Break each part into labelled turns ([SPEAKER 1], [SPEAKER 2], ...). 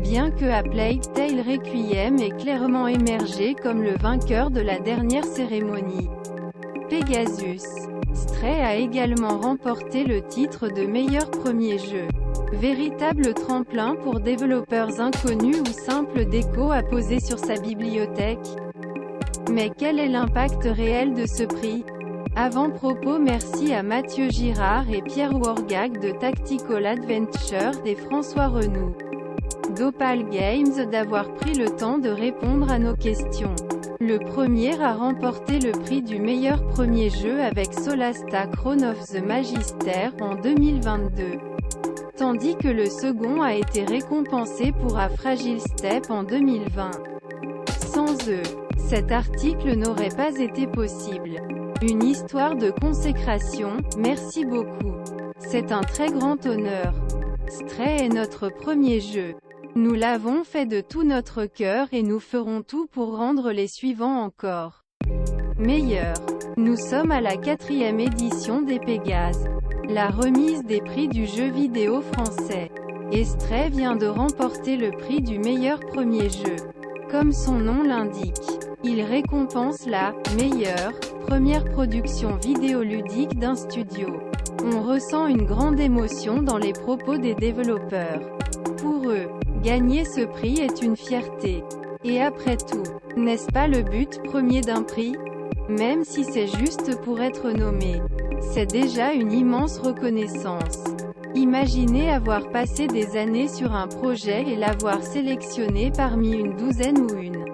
[SPEAKER 1] bien que A Plague Tale Requiem ait clairement émergé comme le vainqueur de la dernière cérémonie Pegasus. Stray a également remporté le titre de meilleur premier jeu. Véritable tremplin pour développeurs inconnus ou simples décos à poser sur sa bibliothèque. Mais quel est l'impact réel de ce prix? Avant-propos. Merci à Mathieu Girard et Pierre Wargag de Tactical Adventure et François Renoux d'Opal Games d'avoir pris le temps de répondre à nos questions. Le premier a remporté le prix du meilleur premier jeu avec Solasta Crown of the Magister en 2022. Tandis que le second a été récompensé pour A Fragile Step en 2020. Sans eux, cet article n'aurait pas été possible. Une histoire de consécration, merci beaucoup. C'est un très grand honneur. Stray est notre premier jeu. Nous l'avons fait de tout notre cœur et nous ferons tout pour rendre les suivants encore meilleurs. Nous sommes à la 4e édition des Pégases, la remise des prix du jeu vidéo français. Et Stray vient de remporter le prix du meilleur premier jeu. Comme son nom l'indique, il récompense la meilleure première production vidéoludique d'un studio. On ressent une grande émotion dans les propos des développeurs. Pour eux, gagner ce prix est une fierté. Et après tout, n'est-ce pas le but premier d'un prix? Même si c'est juste pour être nommé, c'est déjà une immense reconnaissance. Imaginez avoir passé des années sur un projet et l'avoir sélectionné parmi une douzaine ou une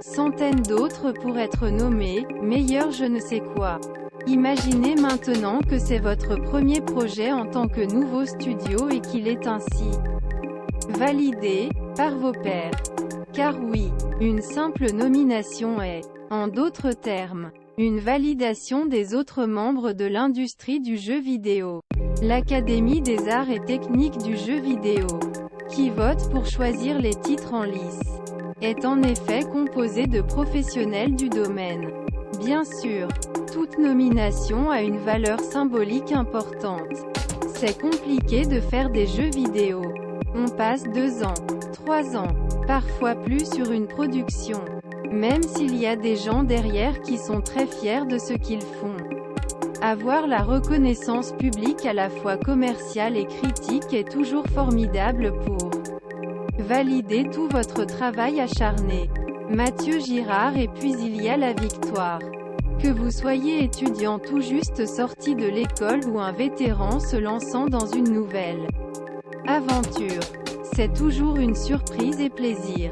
[SPEAKER 1] centaine d'autres pour être nommé meilleur je ne sais quoi. Imaginez maintenant que c'est votre premier projet en tant que nouveau studio et qu'il est ainsi validé par vos pairs. Car oui, une simple nomination est, en d'autres termes, une validation des autres membres de l'industrie du jeu vidéo. L'Académie des arts et techniques du jeu vidéo, qui vote pour choisir les titres en lice, est en effet composée de professionnels du domaine. Bien sûr, toute nomination a une valeur symbolique importante. C'est compliqué de faire des jeux vidéo. On passe 2 ans, 3 ans, parfois plus sur une production. Même s'il y a des gens derrière qui sont très fiers de ce qu'ils font. Avoir la reconnaissance publique à la fois commerciale et critique est toujours formidable pour valider tout votre travail acharné. Mathieu Girard. Et puis il y a la victoire. Que vous soyez étudiant tout juste sorti de l'école ou un vétéran se lançant dans une nouvelle aventure, c'est toujours une surprise et plaisir.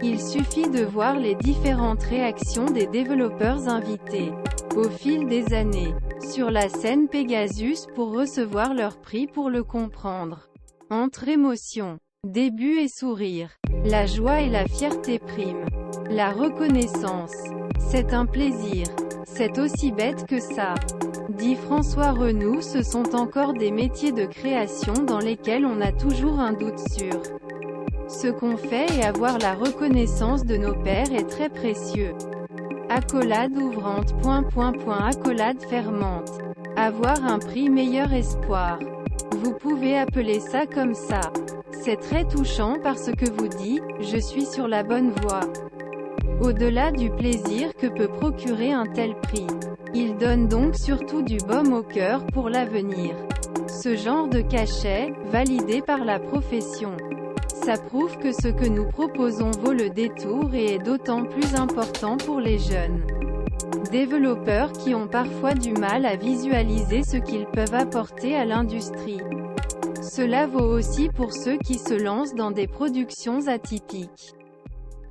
[SPEAKER 1] Il suffit de voir les différentes réactions des développeurs invités, au fil des années, sur la scène Pegasus pour recevoir leur prix pour le comprendre. Entre émotions, début et sourire, la joie et la fierté priment. La reconnaissance, c'est un plaisir. C'est aussi bête que ça. Dit François Renoux. Ce sont encore des métiers de création dans lesquels on a toujours un doute sur ce qu'on fait et avoir la reconnaissance de nos pairs est très précieux. Accolade ouvrante. Accolade fermante. Avoir un prix meilleur espoir. Vous pouvez appeler ça comme ça. C'est très touchant parce que vous dit, je suis sur la bonne voie. Au-delà du plaisir que peut procurer un tel prix, il donne donc surtout du baume au cœur pour l'avenir. Ce genre de cachet, validé par la profession, ça prouve que ce que nous proposons vaut le détour et est d'autant plus important pour les jeunes développeurs qui ont parfois du mal à visualiser ce qu'ils peuvent apporter à l'industrie. Cela vaut aussi pour ceux qui se lancent dans des productions atypiques.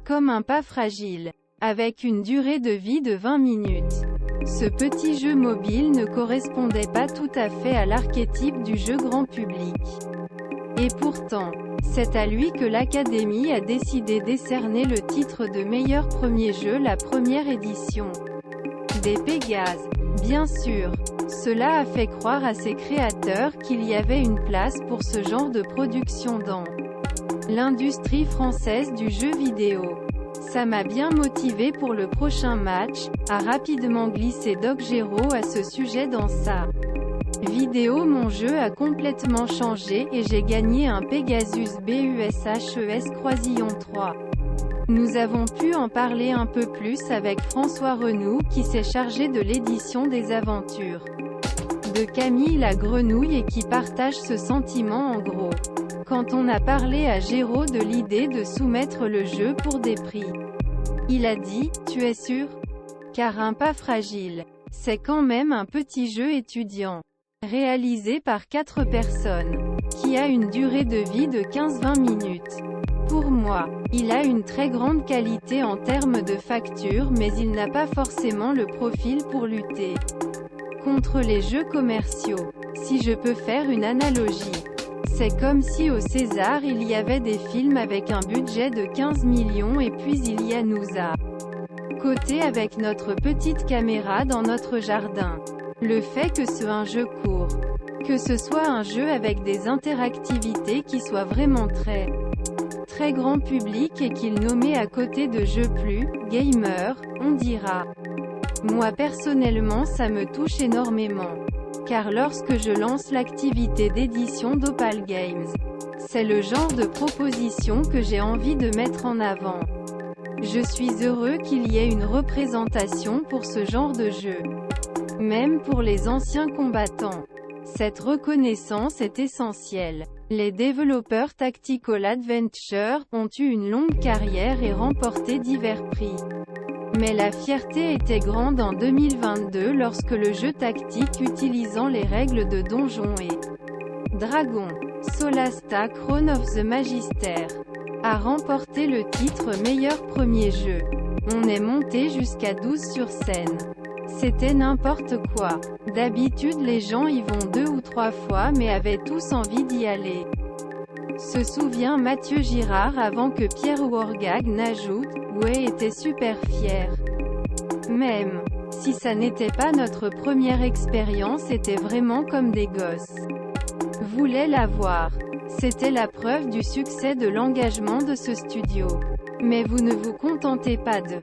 [SPEAKER 1] Comme un pas fragile, avec une durée de vie de 20 minutes. Ce petit jeu mobile ne correspondait pas tout à fait à l'archétype du jeu grand public. Et pourtant, c'est à lui que l'Académie a décidé décerner le titre de meilleur premier jeu la première édition des Pégases. Bien sûr, cela a fait croire à ses créateurs qu'il y avait une place pour ce genre de production dans l'industrie française du jeu vidéo. Ça m'a bien motivé pour le prochain match, a rapidement glissé Doc Gero à ce sujet dans sa Vidéo. Mon jeu a complètement changé et j'ai gagné un Pegasus BUSHES Croisillon 3. Nous avons pu en parler un peu plus avec François Renoux qui s'est chargé de l'édition des aventures de Camille la Grenouille et qui partage ce sentiment en gros. Quand on a parlé à Géraud de l'idée de soumettre le jeu pour des prix, il a dit « Tu es sûr ? Car un pas fragile. C'est quand même un petit jeu étudiant. Réalisé par 4 personnes. Qui a une durée de vie de 15-20 minutes. Pour moi, il a une très grande qualité en termes de facture mais il n'a pas forcément le profil pour lutter contre les jeux commerciaux. Si je peux faire une analogie. C'est comme si au César il y avait des films avec un budget de 15 millions et puis il y a nous à côté avec notre petite caméra dans notre jardin. Le fait que ce soit un jeu court, que ce soit un jeu avec des interactivités qui soient vraiment très grand public et qu'il nous met à côté de jeux plus gamer, on dira. Moi personnellement ça me touche énormément. Car lorsque je lance l'activité d'édition d'Opal Games, c'est le genre de proposition que j'ai envie de mettre en avant. Je suis heureux qu'il y ait une représentation pour ce genre de jeu. Même pour les anciens combattants. Cette reconnaissance est essentielle. Les développeurs Tactical Adventure ont eu une longue carrière et remporté divers prix. Mais la fierté était grande en 2022 lorsque le jeu tactique utilisant les règles de Donjons et Dragons, Solasta Crown of the Magister, a remporté le titre meilleur premier jeu. On est monté jusqu'à 12 sur scène. C'était n'importe quoi. D'habitude les gens y vont 2 ou 3 fois mais avaient tous envie d'y aller. Se souvient Mathieu Girard avant que Pierre Wargag n'ajoute « Ouais, était super fier. Même si ça n'était pas notre première expérience, c'était vraiment comme des gosses. Voulait la voir. C'était la preuve du succès de l'engagement de ce studio. Mais vous ne vous contentez pas de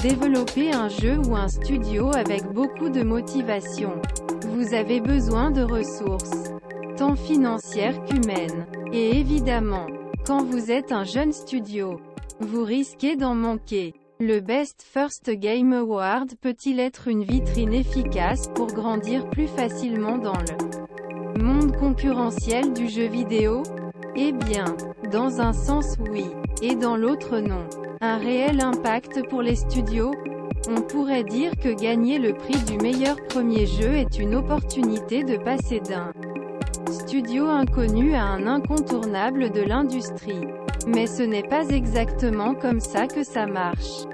[SPEAKER 1] développer un jeu ou un studio avec beaucoup de motivation. Vous avez besoin de ressources, tant financières qu'humaines. Et évidemment, quand vous êtes un jeune studio, vous risquez d'en manquer. Le Best First Game Award peut-il être une vitrine efficace pour grandir plus facilement dans le monde concurrentiel du jeu vidéo? Eh bien, dans un sens oui, et dans l'autre non. Un réel impact pour les studios? On pourrait dire que gagner le prix du meilleur premier jeu est une opportunité de passer d'un studio inconnu à un incontournable de l'industrie. Mais ce n'est pas exactement comme ça que ça marche.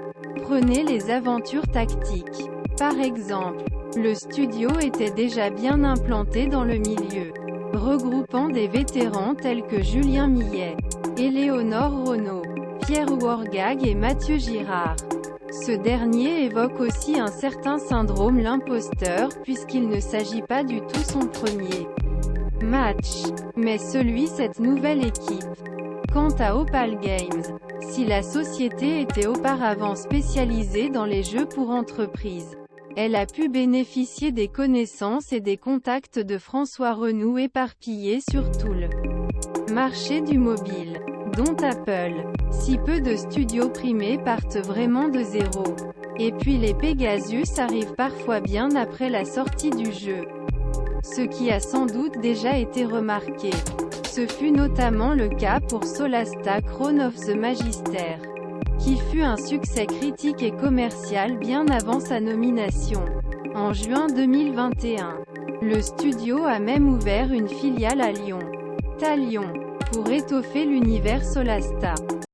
[SPEAKER 1] Prenez les aventures tactiques. Par exemple, le studio était déjà bien implanté dans le milieu, regroupant des vétérans tels que Julien Millet, Éléonore Renaud, Pierre Wargag et Mathieu Girard. Ce dernier évoque aussi un certain syndrome l'imposteur puisqu'il ne s'agit pas du tout son premier match, mais celui cette nouvelle équipe. Quant à Opal Games, si la société était auparavant spécialisée dans les jeux pour entreprises, elle a pu bénéficier des connaissances et des contacts de François Renoux éparpillés sur tout le marché du mobile, dont Apple. Si peu de studios primés partent vraiment de zéro. Et puis les Pegasus arrivent parfois bien après la sortie du jeu. Ce qui a sans doute déjà été remarqué. Ce fut notamment le cas pour Solasta Crown of the Magister, qui fut un succès critique et commercial bien avant sa nomination. En juin 2021, le studio a même ouvert une filiale à Lyon, Talion, pour étoffer l'univers Solasta.